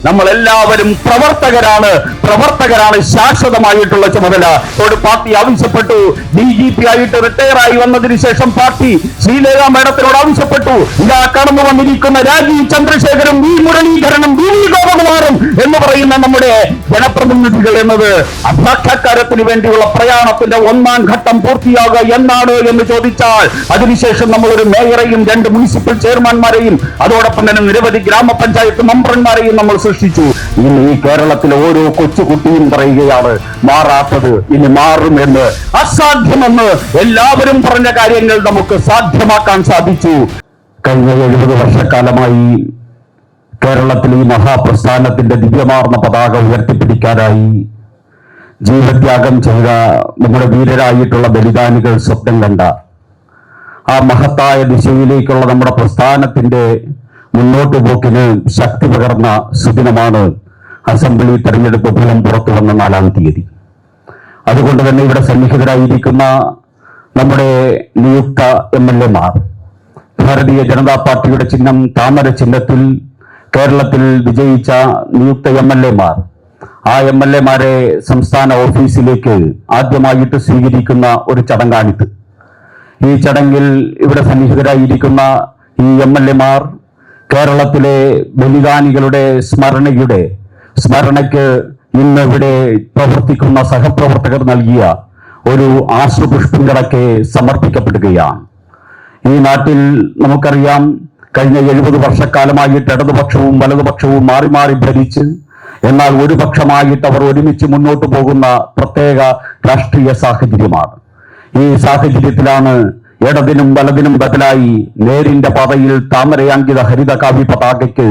നമ്മളെല്ലാവരും പ്രവർത്തകരാണ് ശാശ്വതമായിട്ടുള്ള ചുമതല. ഒരു പാർട്ടി ആവശ്യപ്പെട്ടു. DGP ആയിട്ട് റിട്ടയറായി വന്നതിന് ശേഷം പാർട്ടി ശ്രീലേഖ മേഡത്തിനോട് ആവശ്യപ്പെട്ടു, ഇതാ കടന്നു വന്നിരിക്കുന്ന രാജീവ് ചന്ദ്രശേഖരും വി മുരളീധരനും വി ഗോപകുമാറും എന്ന് പറയുന്ന നമ്മുടെ ജനപ്രതിനിധികൾ എന്നത് അസാക്ഷാത്കാരത്തിന് വേണ്ടിയുള്ള പ്രയാണത്തിന്റെ 1-ാം ഘട്ടം പൂർത്തിയാകുക എന്നാണ് എന്ന് ചോദിച്ചാൽ, അതിനുശേഷം നമ്മൾ ഒരു മേയറെയും 2 മുനിസിപ്പൽ ചെയർമാൻമാരെയും അതോടൊപ്പം തന്നെ നിരവധി ഗ്രാമപഞ്ചായത്ത് മെമ്പർമാരെയും നമ്മൾ സൃഷ്ടിച്ചു. ഇനി ഈ കേരളത്തിലെ ഓരോ കൊച്ചുകുട്ടിയും പറയുകയാണ് മാറാത്തത് ഇനി മാറുമെന്ന്. അസാധ്യമെന്ന് എല്ലാവരും പറഞ്ഞ കാര്യങ്ങൾ നമുക്ക് സാധ്യമാക്കാൻ സാധിച്ചു. കഴിഞ്ഞ 70 വർഷക്കാലമായി കേരളത്തിൽ ഈ മഹാപ്രസ്ഥാനത്തിന്റെ ദിവ്യമാർന്ന പതാക ഉയർത്തിപ്പിടിക്കാനായി ജീവത്യാഗം ചെയ്ത നമ്മുടെ വീരരായിട്ടുള്ള ബലിദാനികൾ സ്വപ്നം കണ്ട ആ മഹത്തായ ദിശയിലേക്കുള്ള നമ്മുടെ പ്രസ്ഥാനത്തിന്റെ മുന്നോട്ടു പോക്കിന് ശക്തി പകർന്ന സുദിനമാണ് അസംബ്ലി തെരഞ്ഞെടുപ്പ് ഫലം പുറത്തു വന്ന 4-ാം തീയതി. അതുകൊണ്ട് തന്നെ ഇവിടെ സന്നിഹിതരായിരിക്കുന്ന നമ്മുടെ നിയുക്ത MLA-മാർ, ഭാരതീയ ജനതാ പാർട്ടിയുടെ ചിഹ്നം താമര ചിഹ്നത്തിൽ കേരളത്തിൽ വിജയിച്ച നിയുക്ത MLA-മാർ, ആ MLA-മാരെ സംസ്ഥാന ഓഫീസിലേക്ക് ആദ്യമായിട്ട് സ്വീകരിക്കുന്ന ഒരു ചടങ്ങാണിത്. ഈ ചടങ്ങിൽ ഇവിടെ സന്നിഹിതരായിരിക്കുന്ന ഈ MLA-മാർ കേരളത്തിലെ ബലിദാനികളുടെ സ്മരണയ്ക്ക് ഇന്ന് ഇവിടെ പ്രവർത്തിക്കുന്ന സഹപ്രവർത്തകർ നൽകിയ ഒരു ആശ്രുപുഷ്പങ്ങളൊക്കെ സമർപ്പിക്കപ്പെടുകയാണ്. ഈ നാട്ടിൽ നമുക്കറിയാം, കഴിഞ്ഞ 70 വർഷക്കാലമായിട്ട് ഇടതുപക്ഷവും വലതുപക്ഷവും മാറി മാറി ഭരിച്ച്, എന്നാൽ ഒരു പക്ഷമായിട്ട് അവർ ഒരുമിച്ച് മുന്നോട്ട് പോകുന്ന പ്രത്യേക രാഷ്ട്രീയ സാഹചര്യമാണ്. ഈ സാഹചര്യത്തിലാണ് ഇടതിനും വലതിനും ബദലായി നേരിന്റെ പാതയിൽ താമരയാങ്കിത ഹരിത കാവ്യ പതാകയ്ക്ക്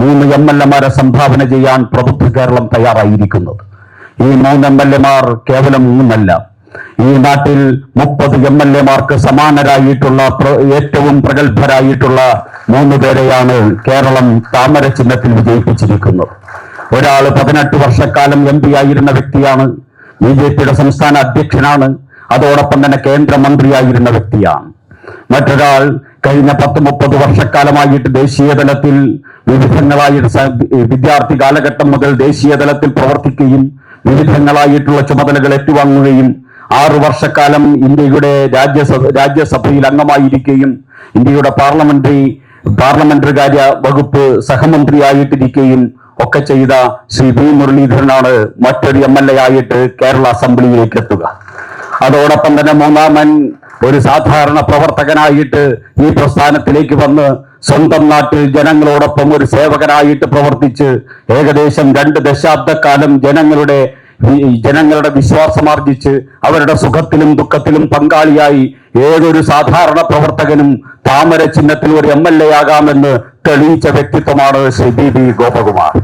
3 MLA-മാരെ സംഭാവന ചെയ്യാൻ പ്രബുദ്ധ കേരളം തയ്യാറായിരിക്കുന്നത്. ഈ 3 MLA-മാർ കേവലം 3 അല്ല, ഈ നാട്ടിൽ 30 MLA-മാർക്ക് സമാനരായിട്ടുള്ള ഏറ്റവും പ്രഗത്ഭരായിട്ടുള്ള 3 പേരെയാണ് കേരളം താമര ചിഹ്നത്തിൽ വിജയിപ്പിച്ചിരിക്കുന്നത്. ഒരാൾ 18 വർഷക്കാലം MP ആയിരുന്ന വ്യക്തിയാണ്, BJP-യുടെ സംസ്ഥാന അധ്യക്ഷനാണ്, അതോടൊപ്പം തന്നെ കേന്ദ്രമന്ത്രിയായിരുന്ന വ്യക്തിയാണ്. മറ്റൊരാൾ കഴിഞ്ഞ 10-30 വർഷക്കാലമായിട്ട് ദേശീയ തലത്തിൽ വിദ്യാർത്ഥി കാലഘട്ടം മുതൽ ദേശീയ തലത്തിൽ പ്രവർത്തിക്കുകയും വിവിധങ്ങളായിട്ടുള്ള ചുമതലകൾ ഏറ്റുവാങ്ങുകയും 6 വർഷക്കാലം ഇന്ത്യയുടെ രാജ്യസഭയിൽ അംഗമായിരിക്കുകയും ഇന്ത്യയുടെ പാർലമെന്ററി കാര്യ വകുപ്പ് സഹമന്ത്രിയായിട്ടിരിക്കുകയും ഒക്കെ ചെയ്ത ശ്രീ വി മുരളീധരനാണ് മറ്റൊരു MLA ആയിട്ട് കേരള അസംബ്ലിയിലേക്ക് എത്തുക. അതോടൊപ്പം തന്നെ 3-ാമൻ ഒരു സാധാരണ പ്രവർത്തകനായിട്ട് ഈ പ്രസ്ഥാനത്തിലേക്ക് വന്ന് സ്വന്തം നാട്ടിൽ ജനങ്ങളോടൊപ്പം ഒരു സേവകനായിട്ട് പ്രവർത്തിച്ച് ഏകദേശം 2 ദശാബ്ദക്കാലം ജനങ്ങളുടെ വിശ്വാസമാർജിച്ച് അവരുടെ സുഖത്തിലും ദുഃഖത്തിലും പങ്കാളിയായി ഏതൊരു സാധാരണ പ്രവർത്തകനും താമര ചിഹ്നത്തിൽ ഒരു MLA ആകാമെന്ന് തെളിയിച്ച വ്യക്തിത്വമാണ് ശ്രീ BB ഗോപകുമാർ.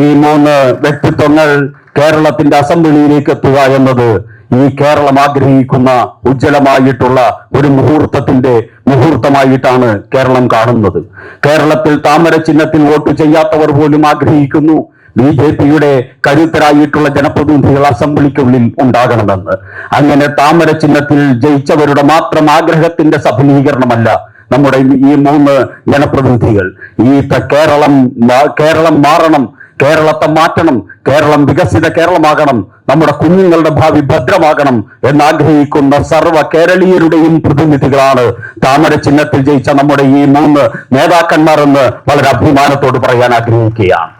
ഈ 3 വ്യക്തിത്വങ്ങൾ കേരളത്തിന്റെ അസംബ്ലിയിലേക്ക് എത്തുക എന്നത് ഈ കേരളം ആഗ്രഹിക്കുന്ന ഉജ്ജ്വലമായിട്ടുള്ള ഒരു മുഹൂർത്തമായിട്ടാണ് കേരളം കാണുന്നത്. കേരളത്തിൽ താമര ചിഹ്നത്തിൽ വോട്ട് ചെയ്യാത്തവർ പോലും ആഗ്രഹിക്കുന്നു BJP-യുടെ കരുത്തരായിട്ടുള്ള ജനപ്രതിനിധികൾ അസംബ്ലിക്കുള്ളിൽ ഉണ്ടാകണമെന്ന്. അങ്ങനെ താമര ചിഹ്നത്തിൽ ജയിച്ചവരുടെ മാത്രം ആഗ്രഹത്തിന്റെ സഫലീകരണമല്ല നമ്മുടെ ഈ 3 ജനപ്രതിനിധികൾ. ഈ കേരളം മാറണം, കേരളത്തെ മാറ്റണം, കേരളം വികസിത കേരളമാകണം, നമ്മുടെ കുഞ്ഞുങ്ങളുടെ ഭാവി ഭദ്രമാകണം എന്നാഗ്രഹിക്കുന്ന സർവ്വ കേരളീയരുടെയും പ്രതിനിധികളാണ് താമര ചിഹ്നത്തിൽ ജയിച്ച നമ്മുടെ ഈ 3 നേതാക്കന്മാർ എന്ന് വളരെ അഭിമാനത്തോട് പറയാൻ ആഗ്രഹിക്കുകയാണ്.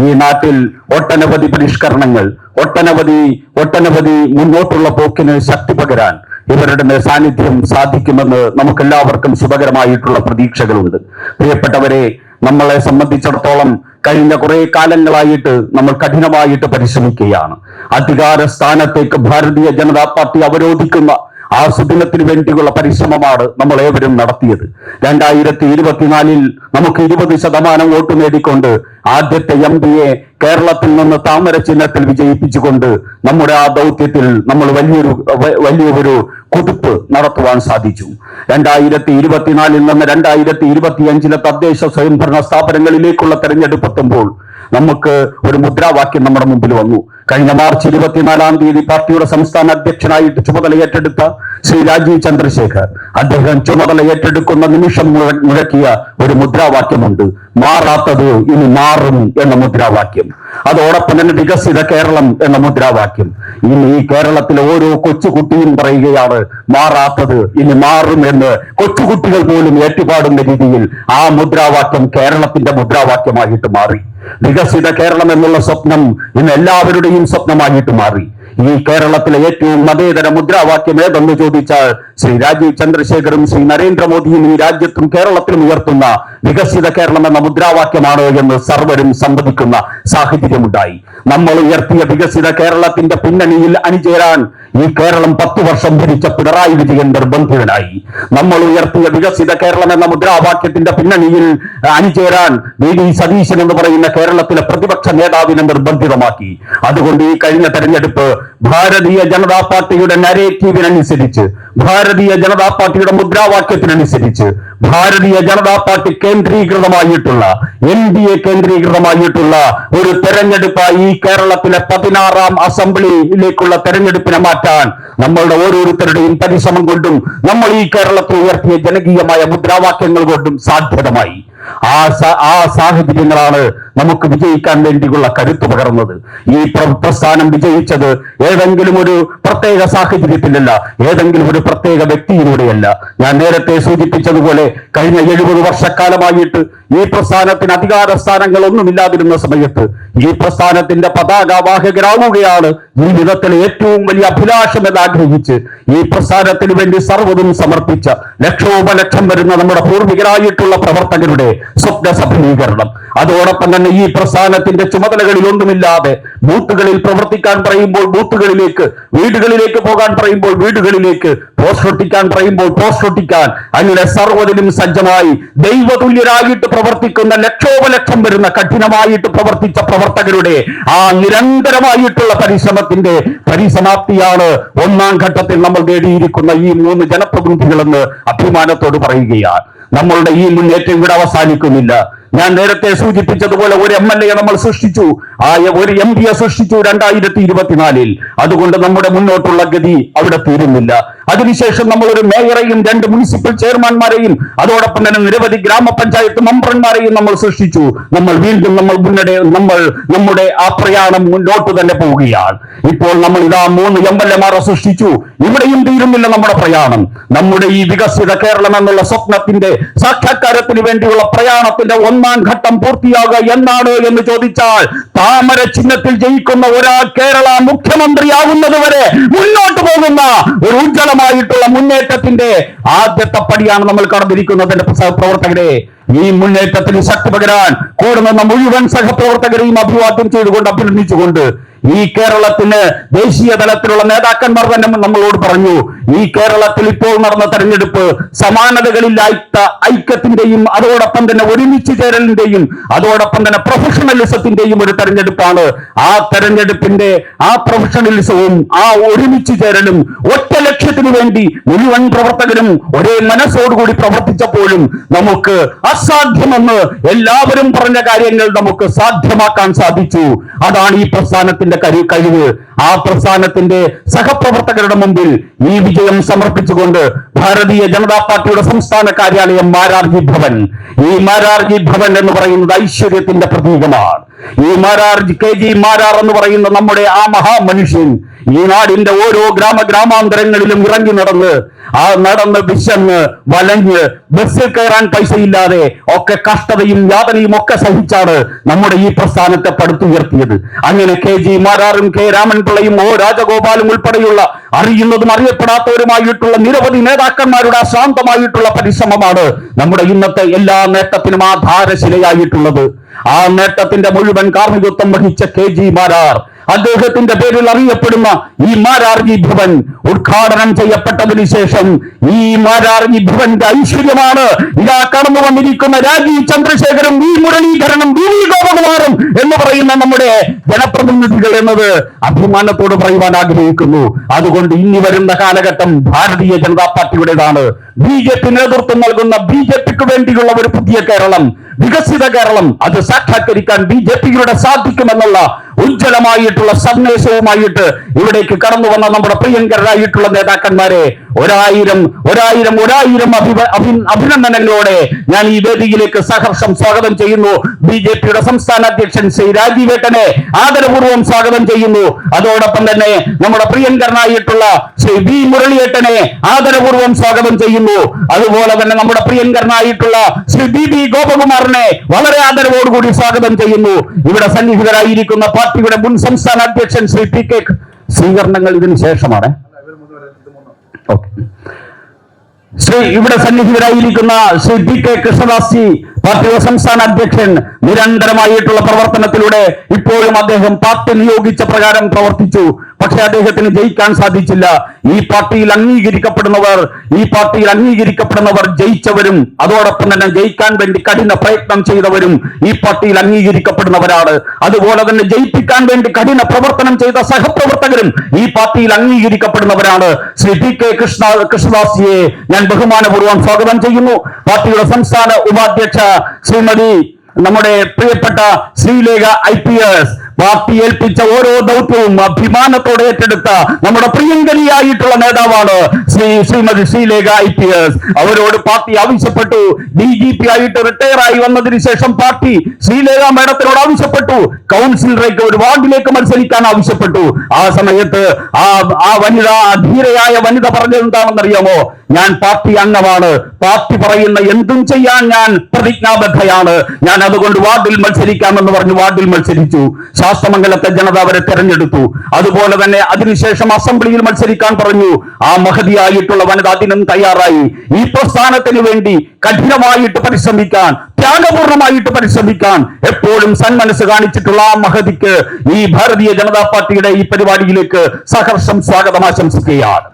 ഈ നാട്ടിൽ ഒട്ടനവധി പരിഷ്കരണങ്ങൾ, ഒട്ടനവധി മുന്നോട്ടുള്ള പോക്കിന് ശക്തി പകരാൻ ഇവരുടെ സാന്നിധ്യം സാധിക്കുമെന്ന് നമുക്കെല്ലാവർക്കും ശുഭകരമായിട്ടുള്ള പ്രതീക്ഷകളുണ്ട്. പ്രിയപ്പെട്ടവരെ, നമ്മളെ സംബന്ധിച്ചിടത്തോളം കഴിഞ്ഞ കുറെ കാലങ്ങളായിട്ട് നമ്മൾ കഠിനമായിട്ട് പരിശ്രമിക്കുകയാണ്. അധികാര സ്ഥാനത്തേക്ക് ഭാരതീയ ജനതാ പാർട്ടി അവരോധിക്കുന്ന ആ സുദിനത്തിന് വേണ്ടിയുള്ള പരിശ്രമമാണ് നമ്മൾ ഏവരും നടത്തിയത്. 2024 നമുക്ക് 20% വോട്ട് നേടിക്കൊണ്ട് ആദ്യത്തെ MP-യെ കേരളത്തിൽ നിന്ന് താമര ചിഹ്നത്തിൽ വിജയിപ്പിച്ചുകൊണ്ട് നമ്മുടെ ആ ദൗത്യത്തിൽ നമ്മൾ വലിയൊരു കുതിപ്പ് നടത്തുവാൻ സാധിച്ചു. 2024 നിന്ന് 2025 തദ്ദേശ സ്വയംഭരണ സ്ഥാപനങ്ങളിലേക്കുള്ള തെരഞ്ഞെടുപ്പ് എത്തുമ്പോൾ നമുക്ക് ഒരു മുദ്രാവാക്യം നമ്മുടെ മുമ്പിൽ വന്നു. കഴിഞ്ഞ മാർച്ച് 24 തീയതി പാർട്ടിയുടെ സംസ്ഥാന അധ്യക്ഷനായിട്ട് ചുമതല ഏറ്റെടുത്ത ശ്രീ രാജീവ് ചന്ദ്രശേഖർ അദ്ദേഹം ചുമതല ഏറ്റെടുക്കുന്ന നിമിഷം മുഴക്കിയ ഒരു മുദ്രാവാക്യമുണ്ട്, മാറാത്തത് ഇനി മാറും എന്ന മുദ്രാവാക്യം. അതോടൊപ്പം തന്നെ വികസിത കേരളം എന്ന മുദ്രാവാക്യം. ഇനി ഈ കേരളത്തിലെ ഓരോ കൊച്ചുകുട്ടിയും പറയുകയാണ് മാറാത്തത് ഇനി മാറും എന്ന്. കൊച്ചുകുട്ടികൾ പോലും ഏറ്റുപാടുന്ന രീതിയിൽ ആ മുദ്രാവാക്യം കേരളത്തിന്റെ മുദ്രാവാക്യമായിട്ട് മാറി. വികസിത കേരളം എന്നുള്ള സ്വപ്നം ഇന്ന് എല്ലാവരുടെയും സ്വപ്നമായിട്ട് മാറി. ഈ കേരളത്തിലെ ഏറ്റവും മതേതര മുദ്രാവാക്യം ഏതെന്ന് ചോദിച്ചാൽ ശ്രീ രാജീവ് ചന്ദ്രശേഖറും ശ്രീ നരേന്ദ്രമോദിയും ഈ രാജ്യത്തും കേരളത്തിലും ഉയർത്തുന്ന വികസിത കേരളം എന്ന മുദ്രാവാക്യമാണ് എന്ന് സർവരും സമ്മതിക്കുന്ന സാഹചര്യമുണ്ടായി. നമ്മൾ ഉയർത്തിയ വികസിത കേരളത്തിന്റെ പിന്നണിയിൽ അണിചേരാൻ ഈ കേരളം 10 വർഷം ഭരിച്ച പിണറായി വിജയൻ നിർബന്ധിതനായി. നമ്മൾ ഉയർത്തിയ വികസിത കേരളം എന്ന മുദ്രാവാക്യത്തിന്റെ പിന്നണിയിൽ അണിചേരാൻ വി.ഡി. സതീശൻ എന്ന് പറയുന്ന കേരളത്തിലെ പ്രതിപക്ഷ നേതാവിനെ നിർബന്ധിതമാക്കി. അതുകൊണ്ട് ഈ കഴിഞ്ഞ തെരഞ്ഞെടുപ്പ് ഭാരതീയ ജനതാ പാർട്ടിയുടെ നരേറ്റീവിനനുസരിച്ച്, ഭാരതീയ ജനതാ പാർട്ടിയുടെ മുദ്രാവാക്യത്തിനനുസരിച്ച്, ഭാരതീയ ജനതാ പാർട്ടി കേന്ദ്രീകൃതമായിട്ടുള്ള NDA കേന്ദ്രീകൃതമായിട്ടുള്ള ഒരു തെരഞ്ഞെടുപ്പായി ഈ കേരളത്തിലെ 16ാം അസംബ്ലിയിലേക്കുള്ള തെരഞ്ഞെടുപ്പിനെ മാറ്റാൻ നമ്മളുടെ ഓരോരുത്തരുടെയും പരിശ്രമം കൊണ്ടും നമ്മൾ ഈ കേരളത്തിൽ ഉയർത്തിയ ജനകീയമായ മുദ്രാവാക്യങ്ങൾ കൊണ്ടും സാധ്യതമായി. ആ സാഹചര്യങ്ങളാണ് നമുക്ക് വിജയിക്കാൻ വേണ്ടിയുള്ള കരുത്ത് പകർന്നത്. ഈ പ്രസ്ഥാനം വിജയിച്ചത് ഏതെങ്കിലും ഒരു പ്രത്യേക സാഹചര്യത്തിലല്ല, ഏതെങ്കിലും ഒരു പ്രത്യേക വ്യക്തിയിലൂടെയല്ല. ഞാൻ നേരത്തെ സൂചിപ്പിച്ചതുപോലെ കഴിഞ്ഞ 70 വർഷക്കാലമായിട്ട് ഈ പ്രസ്ഥാനത്തിന് അധികാര സ്ഥാനങ്ങളൊന്നുമില്ലാതിരുന്ന സമയത്ത് ഈ പ്രസ്ഥാനത്തിന്റെ പതാകവാഹകരാകുകയാണ് ജീവിതത്തിലെ ഏറ്റവും വലിയ അഭിലാഷം എന്ന് ആഗ്രഹിച്ച് ഈ പ്രസ്ഥാനത്തിന് വേണ്ടി സർവ്വതും സമർപ്പിച്ച ലക്ഷോപലക്ഷം വരുന്ന നമ്മുടെ പൂർവികരായിട്ടുള്ള പ്രവർത്തകരുടെ സ്വപ്ന സഫലീകരണം. അതോടൊപ്പം തന്നെ ഈ പ്രസ്ഥാനത്തിന്റെ ചുമതലകളിൽ ഒന്നുമില്ലാതെ ബൂത്തുകളിൽ പ്രവർത്തിക്കാൻ പറയുമ്പോൾ ബൂത്തുകളിലേക്ക്, വീടുകളിലേക്ക് പോകാൻ പറയുമ്പോൾ വീടുകളിലേക്ക്, പോസ്റ്റ് ഒട്ടിക്കാൻ പറയുമ്പോൾ പോസ്റ്റ് ഒട്ടിക്കാൻ, അങ്ങനെ സർവ്വതിലും സജ്ജമായി ദൈവതുല്യരായിട്ട് പ്രവർത്തിക്കുന്ന ലക്ഷോപലക്ഷം വരുന്ന കഠിനമായിട്ട് പ്രവർത്തിച്ച പ്രവർത്തകരുടെ ആ നിരന്തരമായിട്ടുള്ള പരിശ്രമത്തിന്റെ പരിസമാപ്തിയാണ് 1ാം ഘട്ടത്തിൽ നമ്മൾ നേടിയിരിക്കുന്ന ഈ 3 ജനപ്രതിനിധികളെന്ന് അഭിമാനത്തോട് പറയുകയാണ്. നമ്മളുടെ ഈ മുന്നേറ്റം ഇവിടെ അവസാനിക്കുന്നില്ല. ഞാൻ നേരത്തെ സൂചിപ്പിച്ചതുപോലെ ഒരു MLA നമ്മൾ സൃഷ്ടിച്ചു, ഒരു MP സൃഷ്ടിച്ചു 2024-ൽ. അതുകൊണ്ട് നമ്മുടെ മുന്നോട്ടുള്ള ഗതി അവിടെ തീരുന്നില്ല. അതിനുശേഷം നമ്മൾ ഒരു മേയറെയും 2 മുനിസിപ്പൽ ചെയർമാൻമാരെയും അതോടൊപ്പം തന്നെ നിരവധി ഗ്രാമപഞ്ചായത്ത് മെമ്പർമാരെയും നമ്മൾ സൃഷ്ടിച്ചു. നമ്മൾ വീണ്ടും നമ്മുടെ ആ പ്രയാണം മുന്നോട്ട് തന്നെ പോവുകയാണ്. ഇപ്പോൾ നമ്മൾ ഇതാ 3 MLA-മാരെ സൃഷ്ടിച്ചു. ഇവിടെയും തീരുന്നില്ല നമ്മുടെ പ്രയാണം. നമ്മുടെ ഈ വികസിത കേരളം എന്നുള്ള സ്വപ്നത്തിന്റെ സാക്ഷാത്കാരത്തിന് വേണ്ടിയുള്ള പ്രയാണത്തിന്റെ 1ാം ഘട്ടം പൂർത്തിയാകുക എന്നാണ് എന്ന് ചോദിച്ചാൽ താമര ചിഹ്നത്തിൽ ജയിക്കുന്ന ഒരാൾ കേരള മുഖ്യമന്ത്രിയാവുന്നത് വരെ മുന്നോട്ട് പോകുന്ന ഒരു ഉജ്ജ്വലമായിട്ടുള്ള മുന്നേറ്റത്തിന്റെ ആദ്യത്തെ പടിയാണ് നമ്മൾ കടന്നിരിക്കുന്നതിന്റെ പ്രവർത്തകരെ. ഈ മുന്നേറ്റത്തിന് ശക്തി പകരാൻ കൂടുന്ന മുഴുവൻ സഹപ്രവർത്തകരെയും അഭിവാദ്യം ചെയ്തുകൊണ്ട് അഭിനന്ദിച്ചുകൊണ്ട് ഈ കേരളത്തിന് ദേശീയ തലത്തിലുള്ള നേതാക്കന്മാർ തന്നെ നമ്മളോട് പറഞ്ഞു, ഈ കേരളത്തിൽ ഇപ്പോൾ നടന്ന തെരഞ്ഞെടുപ്പ് സമാനതകളില്ലാത്ത ഐക്യത്തിന്റെയും അതോടൊപ്പം തന്നെ ഒരുമിച്ച് ചേരലിന്റെയും അതോടൊപ്പം തന്നെ പ്രൊഫഷണലിസത്തിന്റെയും ഒരു തെരഞ്ഞെടുപ്പാണ്. ആ തെരഞ്ഞെടുപ്പിന്റെ ആ പ്രൊഫഷണലിസവും ആ ഒരുമിച്ച് ചേരലും ഒറ്റ ലക്ഷ്യത്തിനു വേണ്ടി മുഴുവൻ പ്രവർത്തകരും ഒരേ മനസ്സോടുകൂടി പ്രവർത്തിച്ചപ്പോഴും നമുക്ക് അസാധ്യമെന്ന് എല്ലാവരും പറഞ്ഞ കാര്യങ്ങൾ നമുക്ക് സാധ്യമാക്കാൻ സാധിച്ചു. അതാണ് ഈ പ്രസ്ഥാനത്തിന്റെ കഴിവ്. ആ പ്രസ്ഥാനത്തിന്റെ സഹപ്രവർത്തകരുടെ മുമ്പിൽ ഈ വിജയം സമർപ്പിച്ചുകൊണ്ട് ഭാരതീയ ജനതാ പാർട്ടിയുടെ സംസ്ഥാന കാര്യാലയം മാരാർജി ഭവൻ, ഈ മാരാർജി ഭവൻ എന്ന് പറയുന്നത് ഐശ്വര്യത്തിന്റെ പ്രതീകമാണ്. ഈ KG മാരാർ എന്ന് പറയുന്ന നമ്മുടെ ആ മഹാമനുഷ്യൻ ഈ നാടിന്റെ ഓരോ ഗ്രാമാന്തരങ്ങളിലും ഇറങ്ങി നടന്ന് വിശന്ന് വലഞ്ഞ് ബസ്സിൽ കയറാൻ പൈസയില്ലാതെ ഒക്കെ കഷ്ടതയും യാതനയും ഒക്കെ സഹിച്ചാണ് നമ്മുടെ ഈ പ്രസ്ഥാനത്തെ പടുത്തുയർത്തിയത്. അങ്ങനെ KG മാരാറും K രാമൻപിള്ളയും O രാജഗോപാലും ഉൾപ്പെടെയുള്ള അറിയുന്നതും അറിയപ്പെടാത്തവരുമായിട്ടുള്ള നിരവധി നേതാക്കന്മാരുടെ അശാന്തമായിട്ടുള്ള പരിശ്രമമാണ് നമ്മുടെ ഇന്നത്തെ എല്ലാ നേട്ടത്തിനും ആധാരശിലയായിട്ടുള്ളത്. ആ നേട്ടത്തിന്റെ മുഴുവൻ കാർമ്മികത്വം വഹിച്ച KG മാരാർ, അദ്ദേഹത്തിന്റെ പേരിൽ അറിയപ്പെടുന്ന ഈ മാരാർജി ഭവൻ ഉദ്ഘാടനം ചെയ്യപ്പെട്ടതിനു ശേഷം ഈ മാരാർജി ഭവന്റെ ഐശ്വര്യമാണ് ഇതാ കടന്നു വന്നിരിക്കുന്ന രാജീവ് ചന്ദ്രശേഖരും V മുരളീധരനും V ഗോപകുമാറും എന്ന് പറയുന്ന നമ്മുടെ ജനപ്രതിനിധികൾ എന്നത് അഭിമാനത്തോട് പറയുവാൻ ആഗ്രഹിക്കുന്നു. അതുകൊണ്ട് ഇനി വരുന്ന കാലഘട്ടം ഭാരതീയ ജനതാ പാർട്ടിയുടേതാണ്. BJP നേതൃത്വം നൽകുന്ന BJPക്ക് വേണ്ടിയുള്ള ഒരു പുതിയ കേരളം, വികസിത കേരളം, അത് സാക്ഷാത്കരിക്കാൻ BJPയുടെ സാധിക്കുമെന്നുള്ള ഉജ്ജ്വലമായിട്ടുള്ള സന്ദേശവുമായിട്ട് ഇവിടേക്ക് കടന്നു വന്ന നമ്മുടെ പ്രിയങ്കരായിട്ടുള്ള നേതാക്കന്മാരെ ഒരായിരം അഭിനന്ദനങ്ങളോടെ ഞാൻ ഈ വേദിയിലേക്ക് സഹർഷം സ്വാഗതം ചെയ്യുന്നു. BJP-യുടെ സംസ്ഥാന അധ്യക്ഷൻ ശ്രീ രാജീവേട്ടനെ ആദരപൂർവ്വം സ്വാഗതം ചെയ്യുന്നു. അതോടൊപ്പം തന്നെ നമ്മുടെ പ്രിയങ്കരനായിട്ടുള്ള ശ്രീ വി മുരളിയേട്ടനെ ആദരപൂർവ്വം സ്വാഗതം ചെയ്യുന്നു. അതുപോലെ തന്നെ നമ്മുടെ പ്രിയങ്കരനായിട്ടുള്ള ശ്രീ BB ഗോപകുമാറിനെ വളരെ ആദരവോടുകൂടി സ്വാഗതം ചെയ്യുന്നു. ഇവിടെ സന്നിഹിതരായിരിക്കുന്ന പാർട്ടിയുടെ മുൻ സംസ്ഥാന അധ്യക്ഷൻ ശ്രീ PK സ്വീകരണങ്ങൾ ഇതിന് ശേഷമാണ്. ഇവിടെ സന്നിഹിതരായിരിക്കുന്ന ശ്രീ PK കൃഷ്ണദാസ് പാർട്ടിയുടെ സംസ്ഥാന അധ്യക്ഷൻ നിരന്തരമായിട്ടുള്ള പ്രവർത്തനത്തിലൂടെ ഇപ്പോഴും അദ്ദേഹം പാർട്ടി നിയോഗിച്ച പ്രകാരം പ്രവർത്തിച്ചു. പക്ഷെ അദ്ദേഹത്തിന് ജയിക്കാൻ സാധിച്ചില്ല. ഈ പാർട്ടിയിൽ അംഗീകരിക്കപ്പെടുന്നവർ ജയിച്ചവരും അതോടൊപ്പം തന്നെ ജയിക്കാൻ വേണ്ടി കഠിന പ്രയത്നം ചെയ്തവരും ഈ പാർട്ടിയിൽ അംഗീകരിക്കപ്പെടുന്നവരാണ്. അതുപോലെ തന്നെ ജയിപ്പിക്കാൻ വേണ്ടി കഠിന പ്രവർത്തനം ചെയ്ത സഹപ്രവർത്തകരും ഈ പാർട്ടിയിൽ അംഗീകരിക്കപ്പെടുന്നവരാണ്. ശ്രീ PK കൃഷ്ണദാസിയെ ഞാൻ ബഹുമാനപൂർവ്വം സ്വാഗതം ചെയ്യുന്നു. പാർട്ടിയുടെ സംസ്ഥാന ഉപാധ്യക്ഷ ശ്രീമതി നമ്മുടെ പ്രിയപ്പെട്ട ശ്രീലേഖ IPS പാർട്ടി ഏൽപ്പിച്ച ഓരോ ദൗത്യവും അഭിമാനത്തോടെ ഏറ്റെടുത്ത നമ്മുടെ പ്രിയങ്കരിയായിട്ടുള്ള നേതാവാണ് ശ്രീമതി ശ്രീലേഖ IPS. അവരോട് പാർട്ടി ആവശ്യപ്പെട്ടു, DGP ആയിട്ട് റിട്ടയർ ആയി വന്നതിന് ശേഷം പാർട്ടി ശ്രീലേഖ മേഡത്തിനോട് ആവശ്യപ്പെട്ടു കൗൺസിലറേക്ക് ഒരു വാർഡിലേക്ക് മത്സരിക്കാൻ ആവശ്യപ്പെട്ടു. ആ സമയത്ത് ആ വനിത, ധീരയായ വനിത പറഞ്ഞത് എന്താണെന്നറിയാമോ? ഞാൻ പാർട്ടി അംഗമാണ്, പാർട്ടി പറയുന്ന എന്തും ചെയ്യാൻ ഞാൻ പ്രതിജ്ഞാബദ്ധയാണ്, ഞാൻ അതുകൊണ്ട് വാർഡിൽ മത്സരിക്കാമെന്ന് പറഞ്ഞു വാർഡിൽ മത്സരിച്ചു. ശാസ്തമംഗലത്തെ ജനത അവരെ തെരഞ്ഞെടുത്തു. അതുപോലെ തന്നെ അതിനുശേഷം അസംബ്ലിയിൽ മത്സരിക്കാൻ പറഞ്ഞു. ആ മഹതിയായിട്ടുള്ള വനിത അതിനും തയ്യാറായി. ഈ പ്രസ്ഥാനത്തിന് വേണ്ടി കഠിനമായിട്ട് പരിശ്രമിക്കാൻ, ത്യാഗപൂർണമായിട്ട് പരിശ്രമിക്കാൻ എപ്പോഴും സന്മനസ് കാണിച്ചിട്ടുള്ള ആ മഹതിക്ക് ഈ ഭാരതീയ ജനതാ പാർട്ടിയുടെ ഈ പരിപാടിയിലേക്ക് സഹർഷം സ്വാഗതം ആശംസിക്കുകയാണ്.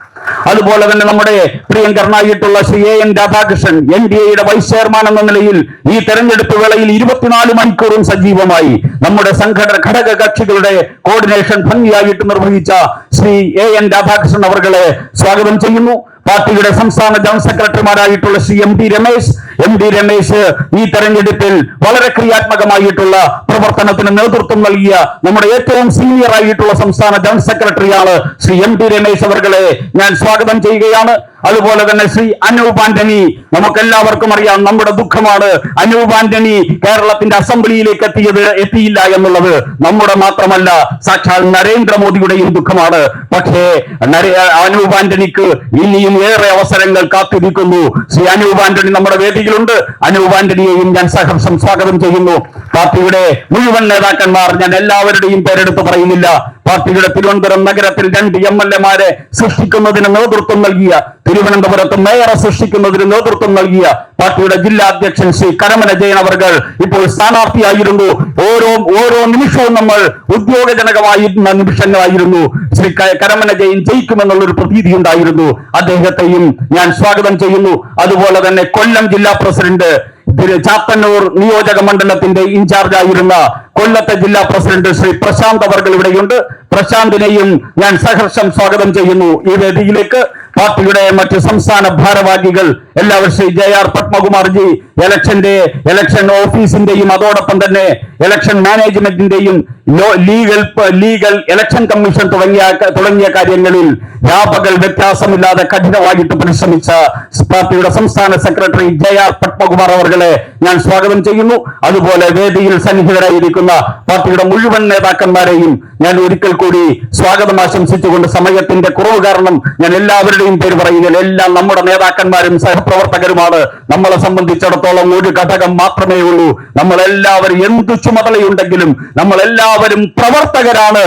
അതുപോലെ തന്നെ നമ്മുടെ പ്രിയങ്കരനായിട്ടുള്ള ശ്രീ AN രാധാകൃഷ്ണൻ NDAയുടെ വൈസ് ചെയർമാൻ എന്ന നിലയിൽ ഈ തെരഞ്ഞെടുപ്പ് വേളയിൽ 24 മണിക്കൂറും സജീവമായി നമ്മുടെ സംഘടന ഘടക കക്ഷികളുടെ കോർഡിനേഷൻ ഭംഗിയായിട്ട് നിർവഹിച്ച ശ്രീ AN രാധാകൃഷ്ണൻ അവർകളെ സ്വാഗതം ചെയ്യുന്നു. പാർട്ടിയുടെ സംസ്ഥാന ജനറൽ സെക്രട്ടറിമാരായിട്ടുള്ള ശ്രീ MD രമേശ് ഈ തെരഞ്ഞെടുപ്പിൽ വളരെ ക്രിയാത്മകമായിട്ടുള്ള പ്രവർത്തനത്തിന് നേതൃത്വം നൽകിയ നമ്മുടെ ഏറ്റവും സീനിയർ ആയിട്ടുള്ള സംസ്ഥാന ജനറൽ സെക്രട്ടറിയാണ് ശ്രീ MD രമേശ് അവർകളെ ഞാൻ സ്വാഗതം ചെയ്യുകയാണ്. അതുപോലെ തന്നെ ശ്രീ അനൂപ് ആന്റണി, നമുക്കെല്ലാവർക്കും അറിയാം നമ്മുടെ ദുഃഖമാണ് അനൂപ് ആന്റണി കേരളത്തിന്റെ അസംബ്ലിയിലേക്ക് എത്തിയില്ല എന്നുള്ളത്. നമ്മുടെ മാത്രമല്ല, സാക്ഷാൽ നരേന്ദ്രമോദിയുടെയും ദുഃഖമാണ്. പക്ഷേ അനൂപ് ആന്റണിക്ക് ഇനിയും ഏറെ അവസരങ്ങൾ കാത്തിരിക്കുന്നു. ശ്രീ അനൂപ് ആന്റണി നമ്മുടെ വേദിയിലുണ്ട്. അനൂപ് ആന്റണിയെയും ഞാൻ സഹർഷം സ്വാഗതം ചെയ്യുന്നു. പാർട്ടിയുടെ മുഴുവൻ നേതാക്കന്മാർ, ഞാൻ എല്ലാവരുടെയും പേരെടുത്ത് പറയുന്നില്ല, പാർട്ടിയുടെ തിരുവനന്തപുരം നഗരത്തിൽ 2 MLA-മാരെ സൃഷ്ടിക്കുന്നതിന് നേതൃത്വം നൽകിയ, തിരുവനന്തപുരത്ത് മേയറെ സൃഷ്ടിക്കുന്നതിന് നേതൃത്വം നൽകിയ പാർട്ടിയുടെ ജില്ലാ അധ്യക്ഷൻ ശ്രീ കരമന ജയൻ അവർകൾ ഇപ്പോൾ സ്ഥാനാർത്ഥിയായിരുന്നു. ഓരോ നിമിഷവും നമ്മൾ ഉദ്യോഗജനകമായിരുന്ന നിമിഷങ്ങളായിരുന്നു. ശ്രീ കരമന ജയൻ ജയിക്കുമെന്നുള്ളൊരു പ്രതീതി ഉണ്ടായിരുന്നു. അദ്ദേഹത്തെയും ഞാൻ സ്വാഗതം ചെയ്യുന്നു. അതുപോലെ തന്നെ കൊല്ലം ജില്ലാ പ്രസിഡന്റ്, ചാത്തന്നൂർ നിയോജക മണ്ഡലത്തിന്റെ ഇൻചാർജ് ആയിരുന്ന കൊല്ലത്തെ ജില്ലാ പ്രസിഡന്റ് ശ്രീ പ്രശാന്ത് അവർകൾ ഇവിടെയുണ്ട്. പ്രശാന്തിനെയും ഞാൻ സഹർഷം സ്വാഗതം ചെയ്യുന്നു ഈ വേദിയിലേക്ക്. പാർട്ടിയുടെ മറ്റ് സംസ്ഥാന ഭാരവാഹികൾ എല്ലാവരും ശ്രീ JR പത്മകുമാർജി, ഇലക്ഷൻ ഓഫീസിന്റെയും അതോടൊപ്പം തന്നെ ഇലക്ഷൻ മാനേജ്മെന്റിന്റെയും ലീഗൽ ഇലക്ഷൻ കമ്മീഷൻ തുടങ്ങിയ കാര്യങ്ങളിൽ വ്യാപകൽ വ്യത്യാസമില്ലാതെ കഠിനമായിട്ട് പരിശ്രമിച്ച പാർട്ടിയുടെ സംസ്ഥാന സെക്രട്ടറി JR പത്മകുമാർ അവർകളെ ഞാൻ സ്വാഗതം ചെയ്യുന്നു. അതുപോലെ വേദിയിൽ സന്നിഹിതരായിരിക്കുന്ന പാർട്ടിയുടെ മുഴുവൻ നേതാക്കന്മാരെയും ഞാൻ ഒരിക്കൽ കൂടി സ്വാഗതം ആശംസിച്ചുകൊണ്ട്, സമയത്തിന്റെ കുറവ് കാരണം ഞാൻ എല്ലാവരുടെയും പേര് പറയുന്നില്ല. എല്ലാം നമ്മുടെ നേതാക്കന്മാരും സഹപ്രവർത്തകരുമാണ്. നമ്മളെ സംബന്ധിച്ചിടത്തോളം ഒരു ഘടകം മാത്രമേ ഉള്ളൂ. നമ്മളെല്ലാവരും എന്തു ചുമതലയുണ്ടെങ്കിലും നമ്മളെല്ലാവരും പ്രവർത്തകരാണ്.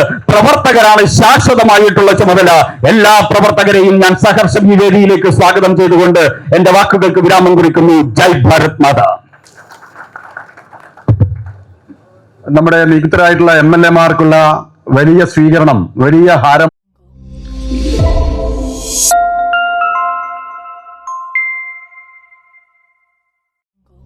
ശാശ്വതമായിട്ടുള്ള ചുമതല. എല്ലാ പ്രവർത്തകരെയും ഞാൻ സഹർഷം ഈ വേദിയിലേക്ക് സ്വാഗതം ചെയ്തുകൊണ്ട് എന്റെ വാക്കുകൾക്ക് വിരാമം കുറിക്കുന്നു. ജയ് ഭാരത് മാതാ. നമ്മുടെ നിയുക്തരായിട്ടുള്ള MLA-മാർക്കുള്ള വലിയ സ്വീകരണം, വലിയ ഹാരം